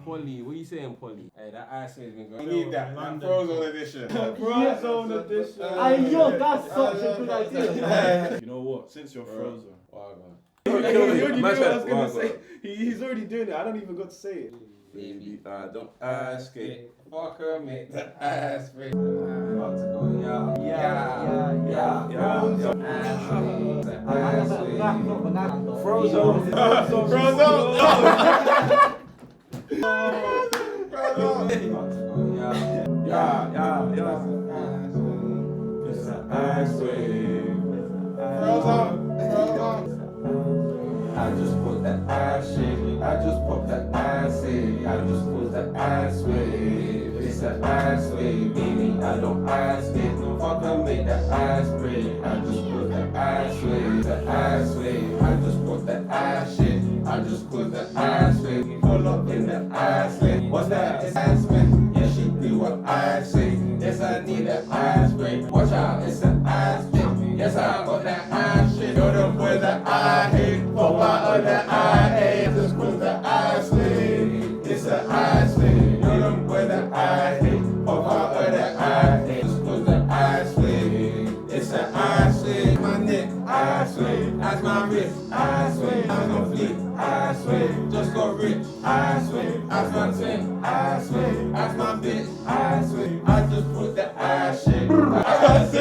Polly. What are you saying, Polly? Hey, that ice has been going. I need that Frozen edition. Frozen edition. Yo, that's such a good idea. You know what? Since you're frozen. He He already knew what I was gonna say. He's already doing it. I don't even got to say it. Baby, I don't ask it. Fuck her, make the ass free. About to go, yeah. Frozen. It's an ice wave. I just put that ass shake. I just pop that ass in. I just put that ass wave. It's an ass wave, baby. I don't ask it. Fuck her, make that ass break. I just put that ass wave. The ass wave. I just put that ass shit. I just put the ass wave. Pull up in the ass wave. What's that? It's ass wave. Yeah, she do what I say. Yes, I need that ass break. Watch out, it's an ass wave. Yes, I got that ass shit. You're the boy that I hate. Pop out of that I hate. Just put the ass wave. It's an ass wave. You're the boy that I hate. Pop out of that I hate. Just put the ass wave. It's an ass wave. My neck, ass wave. As my wrist, ass wave. I'm gonna flip, ass wave. Just got rich, ass wave. As my thing, ass wave. As my bitch, ass wave. I just put the ass shit. Ass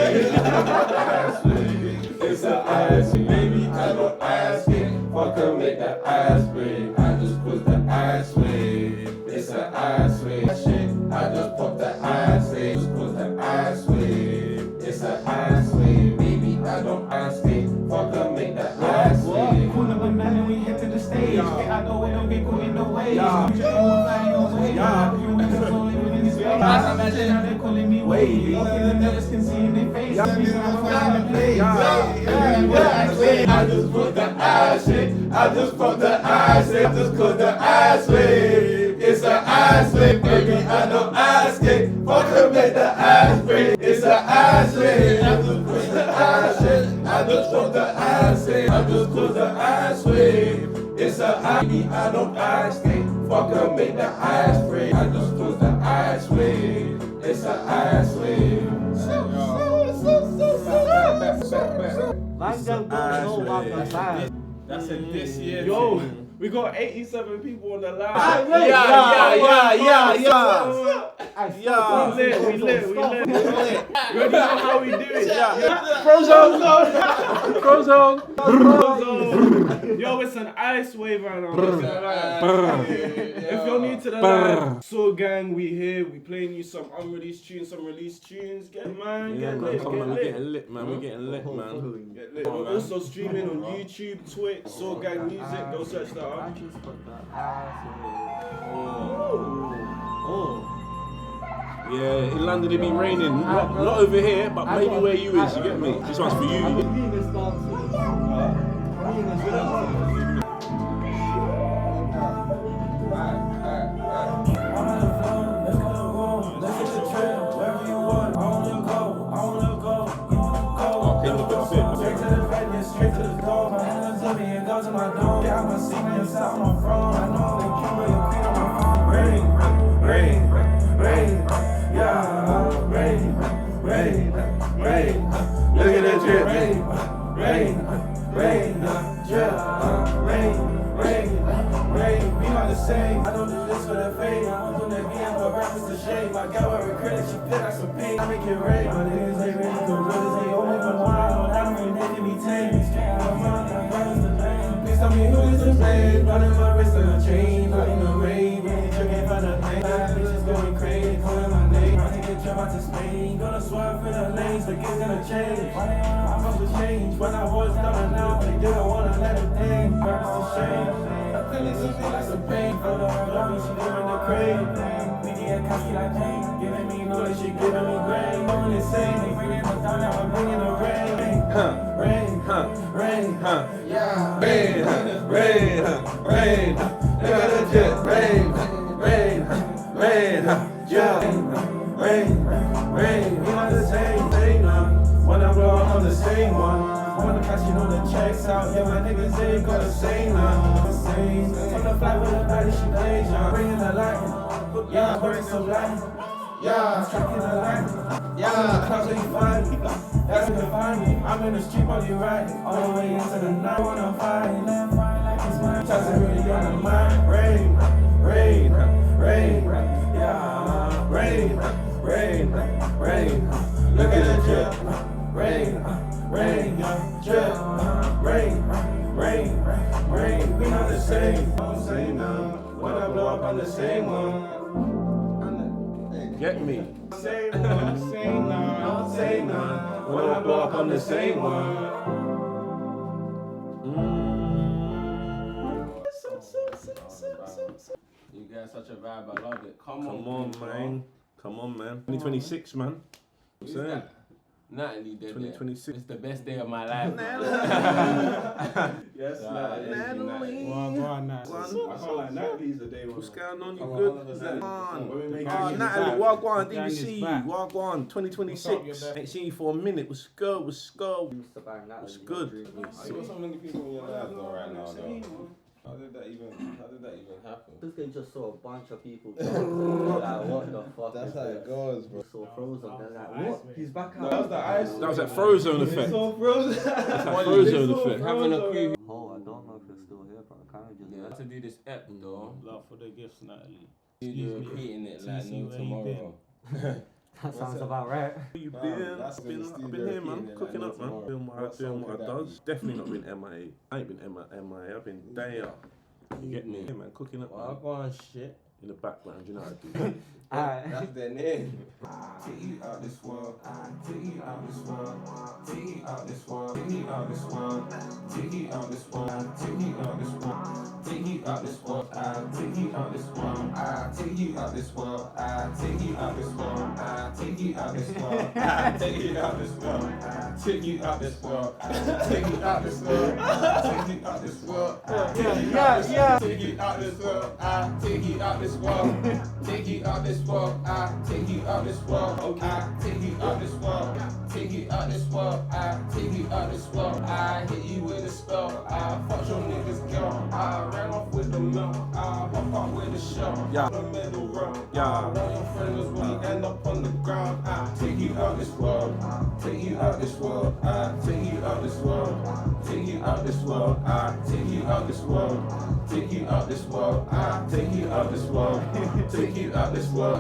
wave. It's an ass wave. Baby, I don't ask it. Fuck her, make that ass break. I just put the ass wave. It's an ass wave. Shit, I just pop the ass wave. Just put the ass wave. It's an ass wave. Baby, I don't ask it. Fuck her, make that ass wave. Cool up a man and we head to the stage. I go in, don't get caught in the way. They calling me wavy. The niggas can see in their face. I just put the ass shit. I just put the ass shit. Just put the ass wave. It's an ass wave, baby. I don't ask it. Fuck her, make the ass break. It's an ass wave. I just put the ass shit. I just put the ass wave. I just put the ass wave. It's an ass wave. I don't ask it. Fuck her, make the ass break. I just put the ass wave. It's an ass wave. That's it this year. Yo, we got 87 people on the line. We lit. You already know how we do it. Frozen. Yo, it's an ice wave right now. If you're new to the line, SoarGang, we here. We playing you some unreleased tunes, some released tunes. Get lit, We're getting lit, man. We're getting lit, man. Get lit. We're also streaming on YouTube, Twitch, SoarGang Music. Go search that up. Yeah, in London it be raining. Not over here, but maybe where you is. You get me? This one's for you. Straight to the door, my hands up and go to my dome. Yeah, I'm a secret inside my throne. I know they can't really queen on my phone. Rain, yeah, rain. Look at that drip. Rain, drip. Rain. We not the same. I don't do this for the fame. I don't do that VM for rappers to shame. I got her with credit, she feel like some pain. I make it rain. My niggas ain't ready for brothers, they only for wild. I don't mean they can be tamed. Please tell me who is to blame. Running my wrist on a chain, not in the rain. Really drinking for the pain. Bitches going crazy, calling my name. I think they jump out to Spain. Gonna swerve in the lanes, but it's gonna change. I'm supposed to change. When I was coming out, they didn't wanna let it in. Purpose to shame. I feel it something like some pain. For the love me, she giving the crave. We get cocky like pain. Giving me noise, she giving me grain. Going insane, they bringing us down, now I'm bringing the rain. Rain. Yeah. Rain. Look at the jet. Rain. Yeah. Rain. We on the same thing now. When I blow, I'm on the same one. I wanna catch you on the checks out. Yeah, my niggas ain't got the same now. From the flight with the body, she plays, yo. sunshine, bringing the light. Yeah, burning some light. Yeah, striking the light. Yeah, the clouds where you find me. That's where you find me. I'm in the street while you riding. All the way into the night. Wanna fight, left, right, like it's mine. Tossing really on the mind. Rain, rain, rain. Yeah, rain, rain, rain. Look at the drip. Rain, rain, drip. Rain, rain, rain. We not the same. Same now. When I blow up, I'm the same one. Get me. Same one, same now. Same now. When I blow up, I'm the same one. You get such a vibe, I love it. Come on, man. Come on, man. 2026, man. I'm saying. Natalie did 2026. It's the best day of my life. Yes, Natalie. Go on, Natalie. I can't like Natalie's the day one. What's going on? You Come good? on, Come on. When we make Oh, Natalie, walk on. Didn't see you. Walk on. 2026. Ain't seen you for a minute. What's good? What's good? What's good? You got so many people in your life though right now though. How did that even happen? This guy just saw a bunch of people like, what the fuck? That's is how this? it goes, bro. So frozen. They're like, what? He's back out. That was the ice. That was that Frozone effect. So frozen. That's that Frozone effect. Having a few. Oh, I don't know if it's still here, but I kind of just. Yeah, to do this ep though. Love for the gifts, Natalie. You're repeating it like no tomorrow. That sounds about right. Where you been? That's in the I've been here, man. studio Cooking up, man. tomorrow. Doing What what I song does. Definitely not been MIA. I ain't been MIA. I've been there. You get me? Yeah, man. Cooking up, man. Go on, shit. In the background, you know how I do. Alright. That's their name. Take you out this world, take you out this world, take you out this world, take you out this world, take you out this world, take you out this world, take you out this world, take you out this world, take you out this world, take you out this world, take you out this world, take you out this world, take you out this world, take you out this world, take you out this world, Yeah. take you out this world, take you out this world, take you out this world, take you out this world, okay, take you out this world, take you out this world, take you out this world, I hit you with a spell, I fuck your niggas girl, I ran off with the milk, I pop out with the shell, Yeah. the middle row, Yeah. all your friends when we end up on the ground, I take you out this world, take you out this world, I take you out this world, take you out this world, I take you out this world, take you out this world, I take you out this world, take you out this world,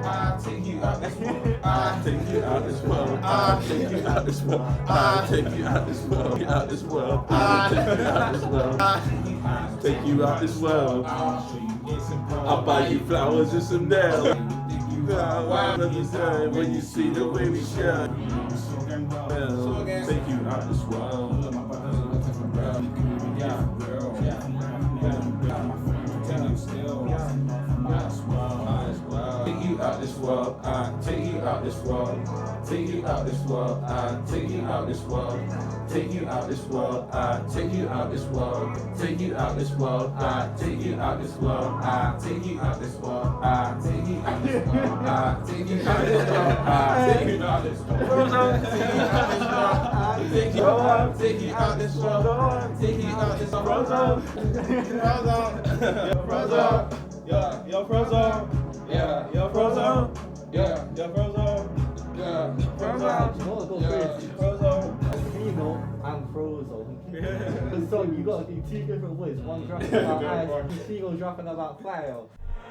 I take you out this world, I take you out this world, I take you out this world, I take you out this world, out this world, I take you out this world, I take you out this world, I'll buy you flowers and some nails. When you see the way we share, take you out this world. Take you out this world, I take you out this world, take you out this world, I take you out this world, take you out this world, I take you out this world, take you out this world, I take you out this world, I take you out this world, I take you out this world, I take you out this world, I take you out this world, take you out this world, take you out this world, take you out this world, Yo, Frozo. yeah, Yo, Frozo. yeah, Yo, Frozo. yeah, You wanna go crazy. Frozo. You know, I'm frozen. So you gotta do two different ways. One dropping about ice, Seagull dropping about fire.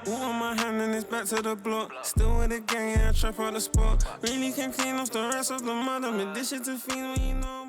All on my hand and it's back to the block. Still with the gang, yeah, I trap out the spot. Really came clean off the rest of the mother. Me dish it to feed when you know.